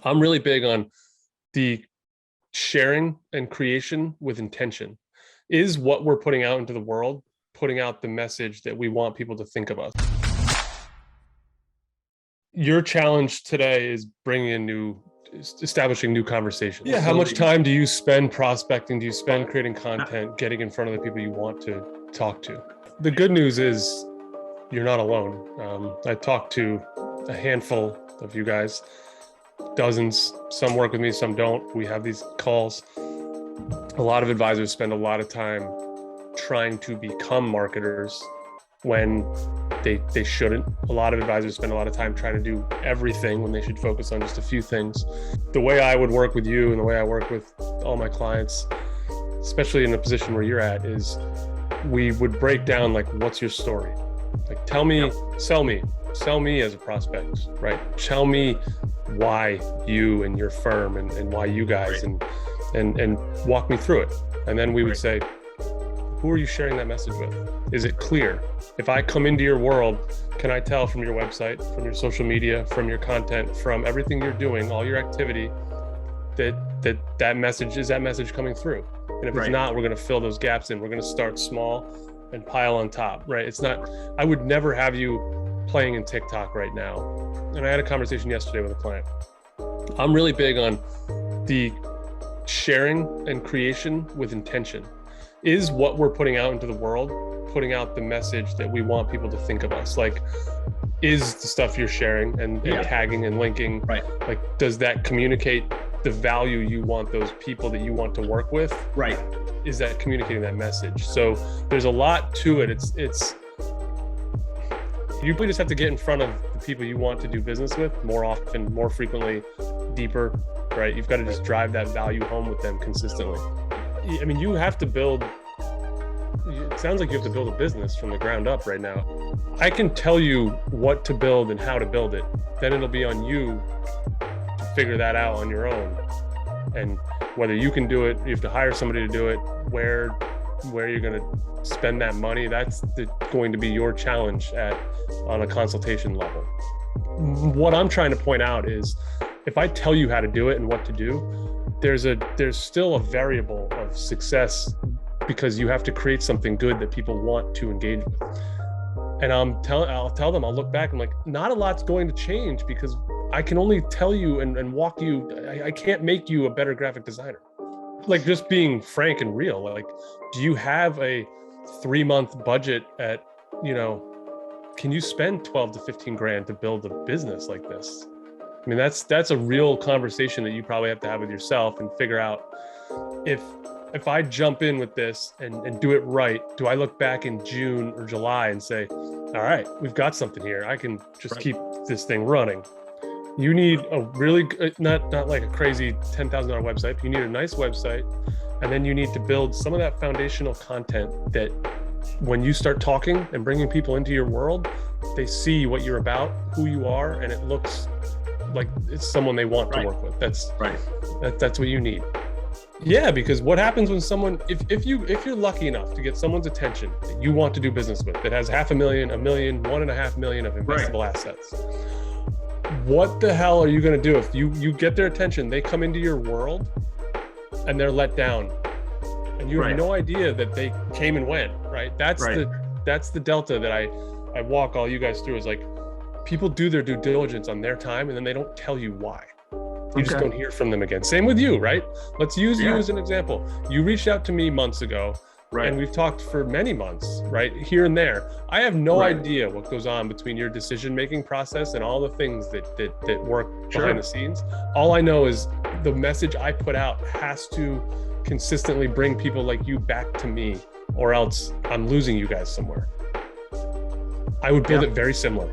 I'm really big on the sharing and creation with intention. Is what we're putting out into the world, putting out the message that we want people to think of us. Your challenge today is bringing in establishing new conversations. Yeah. How much time do you spend prospecting? Do you spend creating content, getting in front of the people you want to talk to? The good news is you're not alone. I talked to a handful of you guys, dozens. Some work with me, some don't. We have these calls. A lot of advisors spend a lot of time trying to become marketers when they shouldn't. A lot of advisors spend a lot of time trying to do everything when they should focus on just a few things. The way I would work with you and the way I work with all my clients, especially in the position where you're at, is we would break down, like, what's your story? Like, tell me, sell me as a prospect, right? Tell me why you and your firm and why you guys, and walk me through it. And then we would say, who are you sharing that message with? Is it clear? If I come into your world, can I tell from your website, from your social media, from your content, from everything you're doing, all your activity, that message coming through? And if it's not, we're going to fill those gaps in. We're going to start small and pile on top, right? It's not, I would never have you playing in TikTok right now. And I had a conversation yesterday with a client. I'm really big on the sharing and creation with intention. Is what we're putting out into the world, putting out the message that we want people to think of us? Like, is the stuff you're sharing and tagging and linking, like, does that communicate the value you want those people that you want to work with? Right. Is that communicating that message? So there's a lot to it. It's you really just have to get in front of the people you want to do business with more often, more frequently, deeper, right? You've got to just drive that value home with them consistently. I mean, you have to build, it sounds like you have to build a business from the ground up right now. I can tell you what to build and how to build it. Then it'll be on you to figure that out on your own. And whether you can do it, you have to hire somebody to do it, where you're going to spend that money, that's going to be your challenge on a consultation level. What I'm trying to point out is, if I tell you how to do it and what to do, there's still a variable of success, because you have to create something good that people want to engage with. And I'll tell them, I'll look back, I'm like, not a lot's going to change, because I can only tell you and walk you. I can't make you a better graphic designer. Like, just being frank and real, like, do you have a 3-month budget at, can you spend 12 to 15 grand to build a business like this? I mean, that's a real conversation that you probably have to have with yourself and figure out, if I jump in with this and do it right, do I look back in June or July and say, all right, we've got something here. I can just keep this thing running. You need a really good, not like a crazy $10,000 website, but you need a nice website. And then you need to build some of that foundational content that when you start talking and bringing people into your world, they see what you're about, who you are, and it looks like it's someone they want to work with. That's what you need. Yeah, because what happens when someone, if you're lucky enough to get someone's attention that you want to do business with, that has $500,000, $1 million, $1.5 million of investable assets, what the hell are you going to do if you get their attention? They come into your world and they're let down, and you have no idea that they came and went. Right? That's the delta that I walk all you guys through. Is like, people do their due diligence on their time, and then they don't tell you why. You just don't hear from them again. Same with you, right? Let's use you as an example. You reached out to me months ago, and we've talked for many months, right? Here and there. I have no idea what goes on between your decision-making process and all the things that work behind the scenes. All I know is the message I put out has to consistently bring people like you back to me, or else I'm losing you guys somewhere. I would build it very similar.